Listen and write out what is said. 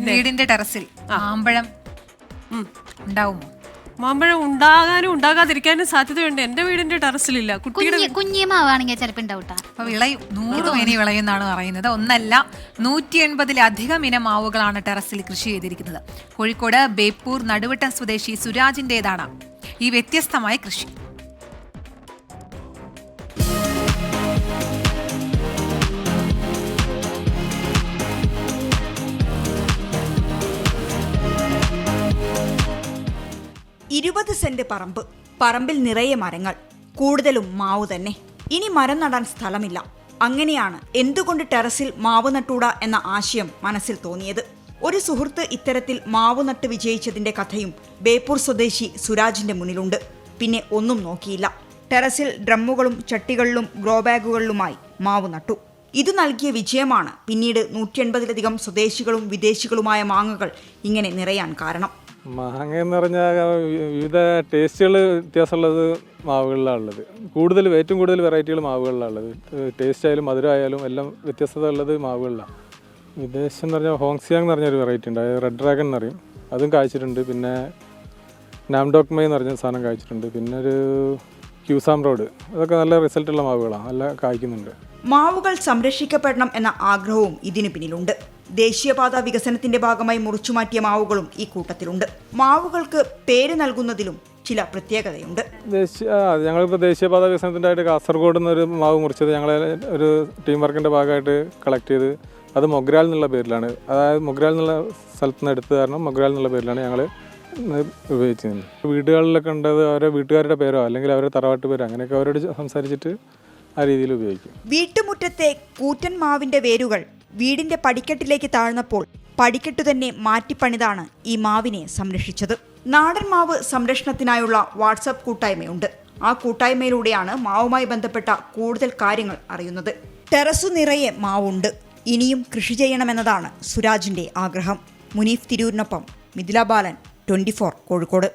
വീടിന്റെ ടെറസിൽ മാമ്പഴം ഉണ്ടാവുമോ? മാമ്പഴം ഉണ്ടാകാനും ഉണ്ടാകാതിരിക്കാനും സാധ്യതയുണ്ട്. എന്റെ വീടിന്റെ ടെറസിലില്ല. കുഞ്ഞിയ മാവാണെങ്കിൽ ചിലപ്പോൾ ഉണ്ടാവൂട്ടാ. അപ്പൊ വിളയും 100 മേനി വിളയുന്നാണ് പറയുന്നത്. ഒന്നല്ല 180-ലധികം ഇനം മാവുകളാണ് ടെറസിൽ കൃഷി ചെയ്തിരിക്കുന്നത്. കോഴിക്കോട് ബേപ്പൂർ നടുവട്ടം സ്വദേശി സുരാജിന്റേതാണ് ഈ വ്യത്യസ്തമായ കൃഷി. സെന്റ് പറമ്പിൽ നിറയെ മരങ്ങൾ, കൂടുതലും മാവ് തന്നെ. ഇനി മരം നടാൻ സ്ഥലമില്ല. അങ്ങനെയാണ് എന്തുകൊണ്ട് ടെറസിൽ മാവ് നട്ടൂടാ എന്ന ആശയം മനസ്സിൽ തോന്നിയത്. ഒരു സുഹൃത്ത് ഇത്തരത്തിൽ മാവ് നട്ട് വിജയിച്ചതിന്റെ കഥയും ബേപ്പൂർ സ്വദേശി സുരാജിന്റെ മുന്നിലുണ്ട്. പിന്നെ ഒന്നും നോക്കിയില്ല. ടെറസിൽ ഡ്രമ്മുകളും ചട്ടികളിലും ഗ്രോ ബാഗുകളിലുമായി മാവ് നട്ടു. ഇത് നൽകിയ വിജയമാണ് പിന്നീട് 180-ലധികം സ്വദേശികളും വിദേശികളുമായ മാങ്ങകൾ ഇങ്ങനെ നിറയാൻ കാരണം. മാങ്ങ എന്ന് പറഞ്ഞാൽ വിവിധ ടേസ്റ്റുകൾ വ്യത്യാസമുള്ളത് മാവുകളിലാണുള്ളത്. ഏറ്റവും കൂടുതൽ വെറൈറ്റികൾ മാവുകളിലാണുള്ളത്. ടേസ്റ്റ് ആയാലും മധുരം ആയാലും എല്ലാം വ്യത്യസ്തത ഉള്ളത് മാവുകളിലാണ്. വിദേശം എന്ന് പറഞ്ഞാൽ ഹോങ്സിയാങ് എന്ന് പറഞ്ഞൊരു വെറൈറ്റി ഉണ്ട്, റെഡ് ഡ്രാഗൺ എന്ന് പറയും. അതും കായ്ച്ചിട്ടുണ്ട്. പിന്നെ നാംഡോക്മൈ എന്ന് പറഞ്ഞ സാധനം കായ്ച്ചിട്ടുണ്ട്. പിന്നെ ഒരു ക്യൂസാം റോഡ്, അതൊക്കെ നല്ല റിസൾട്ടുള്ള മാവുകളാണ്, നല്ല കായ്ക്കുന്നുണ്ട്. മാവുകൾ സംരക്ഷിക്കപ്പെടണം എന്ന ആഗ്രഹവും ഇതിനു പിന്നിലുണ്ട്. ദേശീയപാത വികസനത്തിന്റെ ഭാഗമായി മുറിച്ചുമാറ്റിയ മാവുകളും ഈ കൂട്ടത്തിലുണ്ട്. മാവുകൾക്ക് പേര് നൽകുന്നതിലും ചില പ്രത്യേകതയുണ്ട്. ഞങ്ങളിപ്പോൾ ദേശീയപാത വികസനത്തിൻ്റെ ആയിട്ട് കാസർഗോഡ് നിന്നൊരു മാവ് മുറിച്ചത് ഞങ്ങൾ ഒരു ടീം വർക്കിൻ്റെ ഭാഗമായിട്ട് കളക്ട് ചെയ്ത് അത് മൊഗ്രാൽ എന്നുള്ള പേരിലാണ്. അതായത് മൊഗ്രാൽ എന്നുള്ള സ്ഥലത്ത് നിന്ന് എടുത്തത് കാരണം മൊഗ്രാൽ എന്നുള്ള പേരിലാണ് ഞങ്ങൾ ഉപയോഗിച്ചത്. വീടുകളിലൊക്കെ ഉണ്ടത് അവരുടെ വീട്ടുകാരുടെ പേരോ അല്ലെങ്കിൽ അവരുടെ തറവാട്ട് പേരോ അങ്ങനെയൊക്കെ അവരോട് സംസാരിച്ചിട്ട് ആ രീതിയിൽ ഉപയോഗിക്കും. വീട്ടുമുറ്റത്തെ കൂറ്റൻ മാവിന്റെ വേരുകൾ വീടിന്റെ പടിക്കെട്ടിലേക്ക് താഴ്ന്നപ്പോൾ പടിക്കെട്ടു തന്നെ മാറ്റിപ്പണിതാണ് ഈ മാവിനെ സംരക്ഷിച്ചത്. നാടൻ മാവ് സംരക്ഷണത്തിനായുള്ള വാട്സാപ്പ് കൂട്ടായ്മയുണ്ട്. ആ കൂട്ടായ്മയിലൂടെയാണ് മാവുമായി ബന്ധപ്പെട്ട കൂടുതൽ കാര്യങ്ങൾ അറിയുന്നത്. ടെറസു നിറയെ മാവുണ്ട്. ഇനിയും കൃഷി ചെയ്യണമെന്നതാണ് സുരാജിന്റെ ആഗ്രഹം. മുനീഫ് തിരൂരിനൊപ്പം മിഥില ബാലൻ, 24 കോഴിക്കോട്.